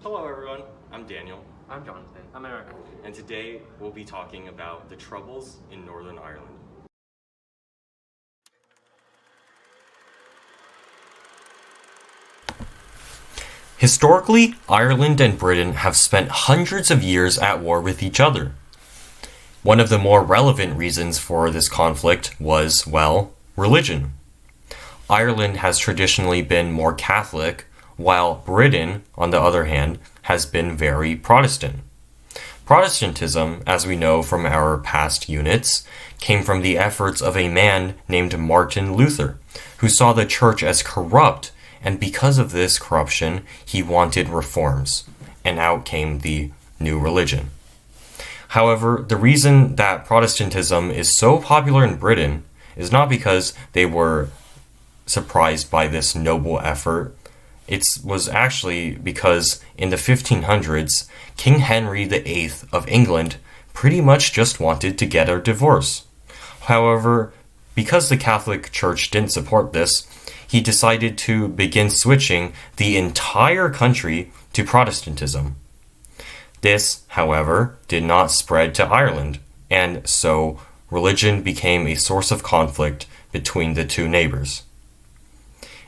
Hello, everyone. I'm Daniel, I'm Jonathan. I'm Eric. and today we'll be talking about the Troubles in Northern Ireland. Historically, Ireland and Britain have spent hundreds of years at war with each other. One of the more relevant reasons for this conflict was, well, religion. Ireland has traditionally been more Catholic, while Britain, on the other hand, has been very Protestant. Protestantism, as we know from our past units, came from the efforts of a man named Martin Luther, who saw the church as corrupt, and because of this corruption, he wanted reforms, and out came the new religion. However, the reason that Protestantism is so popular in Britain is not because they were surprised by this noble effort. It was actually because in the 1500s, King Henry VIII of England pretty much just wanted to get a divorce. However, because the Catholic Church didn't support this, he decided to begin switching the entire country to Protestantism. This, however, did not spread to Ireland, and so religion became a source of conflict between the two neighbors.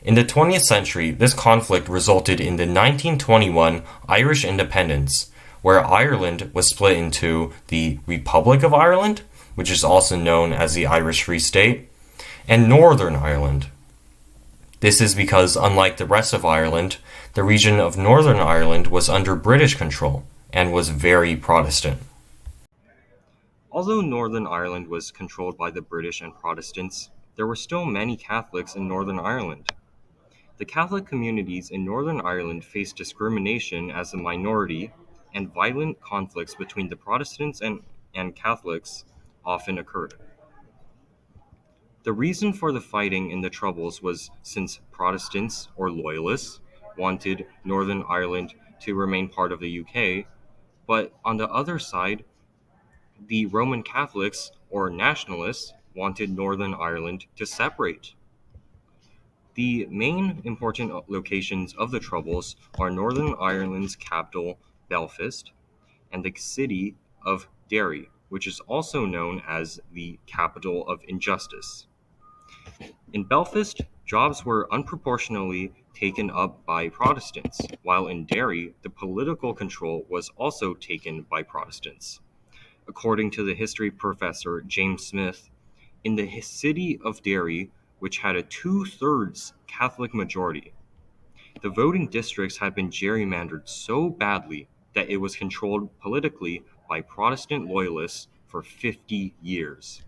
In the 20th century, this conflict resulted in the 1921 Irish independence, where Ireland was split into the Republic of Ireland, which is also known as the Irish Free State, and Northern Ireland. This is because, unlike the rest of Ireland, the region of Northern Ireland was under British control and was very Protestant. Although Northern Ireland was controlled by the British and Protestants, there were still many Catholics in Northern Ireland. The Catholic communities in Northern Ireland faced discrimination as a minority, and violent conflicts between the Protestants and Catholics often occurred. The reason for the fighting in the Troubles was since Protestants, or Loyalists, wanted Northern Ireland to remain part of the UK, but on the other side, the Roman Catholics, or Nationalists, wanted Northern Ireland to separate. The main important locations of the Troubles are Northern Ireland's capital, Belfast, and the city of Derry, which is also known as the capital of injustice. In Belfast, jobs were unproportionately taken up by Protestants, while in Derry, the political control was also taken by Protestants. According to the history professor James Smith, in the city of Derry, which had a two-thirds Catholic majority, the voting districts had been gerrymandered so badly that it was controlled politically by Protestant loyalists for 50 years.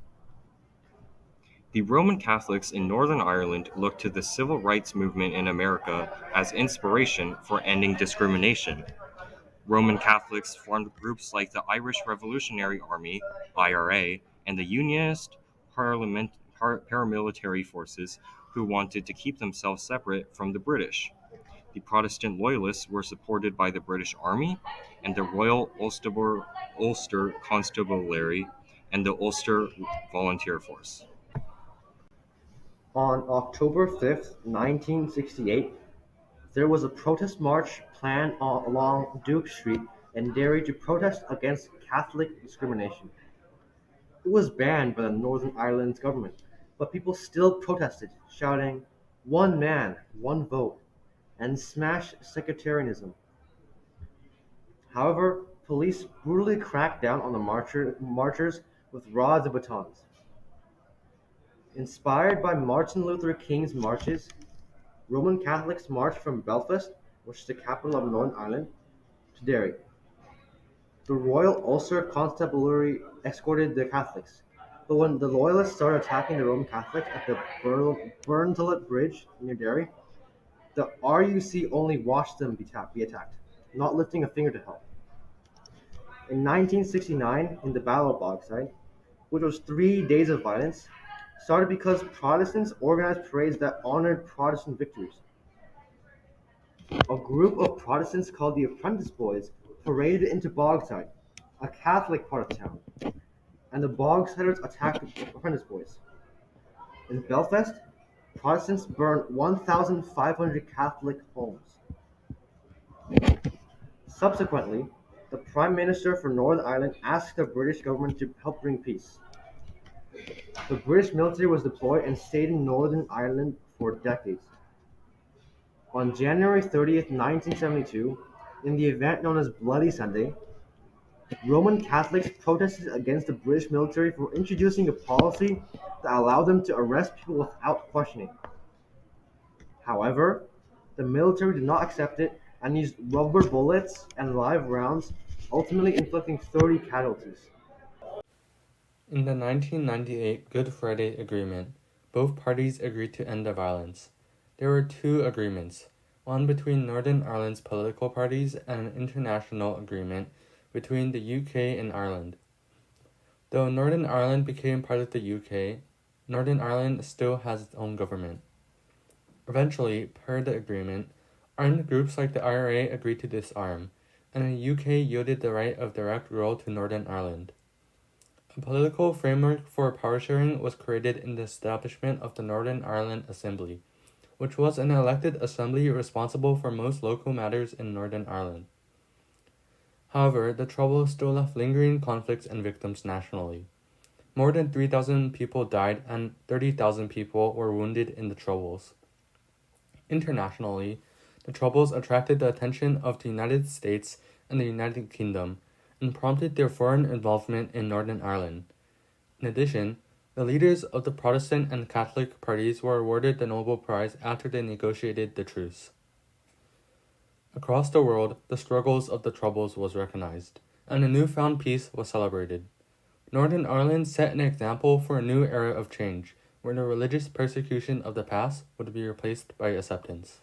The Roman Catholics in Northern Ireland looked to the civil rights movement in America as inspiration for ending discrimination. Roman Catholics formed groups like the Irish Revolutionary Army (IRA) and the Unionist paramilitary forces who wanted to keep themselves separate from the British. The Protestant Loyalists were supported by the British Army and the Royal Ulster Constabulary and the Ulster Volunteer Force. On October 5th, 1968, there was a protest march planned along Duke Street in Derry to protest against Catholic discrimination. It was banned by the Northern Ireland's government, but people still protested, shouting, "One man, one vote," and smash sectarianism. However, police brutally cracked down on the marchers with rods and batons. Inspired by Martin Luther King's marches, Roman Catholics marched from Belfast, which is the capital of Northern Ireland, to Derry. The Royal Ulster Constabulary escorted the Catholics, but when the Loyalists started attacking the Roman Catholics at the Burntillet Bridge near Derry, the RUC only watched them be attacked, not lifting a finger to help. In 1969, in the Battle of Bogside, which was 3 days of violence, started because Protestants organized parades that honored Protestant victories. A group of Protestants called the Apprentice Boys paraded into Bogside, a Catholic part of town, and the Bogsiders attacked the Apprentice Boys. In Belfast, Protestants burned 1,500 Catholic homes. Subsequently, the Prime Minister for Northern Ireland asked the British government to help bring peace. The British military was deployed and stayed in Northern Ireland for decades. On January 30th, 1972, in the event known as Bloody Sunday, Roman Catholics protested against the British military for introducing a policy that allowed them to arrest people without questioning. However, the military did not accept it and used rubber bullets and live rounds, ultimately inflicting 30 casualties. In the 1998 Good Friday Agreement, both parties agreed to end the violence. There were two agreements, one between Northern Ireland's political parties and an international agreement between the UK and Ireland. Though Northern Ireland became part of the UK, Northern Ireland still has its own government. Eventually, per the agreement, armed groups like the IRA agreed to disarm, and the UK yielded the right of direct rule to Northern Ireland. A political framework for power sharing was created in the establishment of the Northern Ireland Assembly, which was an elected assembly responsible for most local matters in Northern Ireland. However, the Troubles still left lingering conflicts and victims nationally. More than 3,000 people died and 30,000 people were wounded in the Troubles. Internationally, the Troubles attracted the attention of the United States and the United Kingdom, and prompted their foreign involvement in Northern Ireland. In addition, the leaders of the Protestant and Catholic parties were awarded the Nobel Prize after they negotiated the truce. Across the world, the struggles of the Troubles was recognized, and a newfound peace was celebrated. Northern Ireland set an example for a new era of change, where the religious persecution of the past would be replaced by acceptance.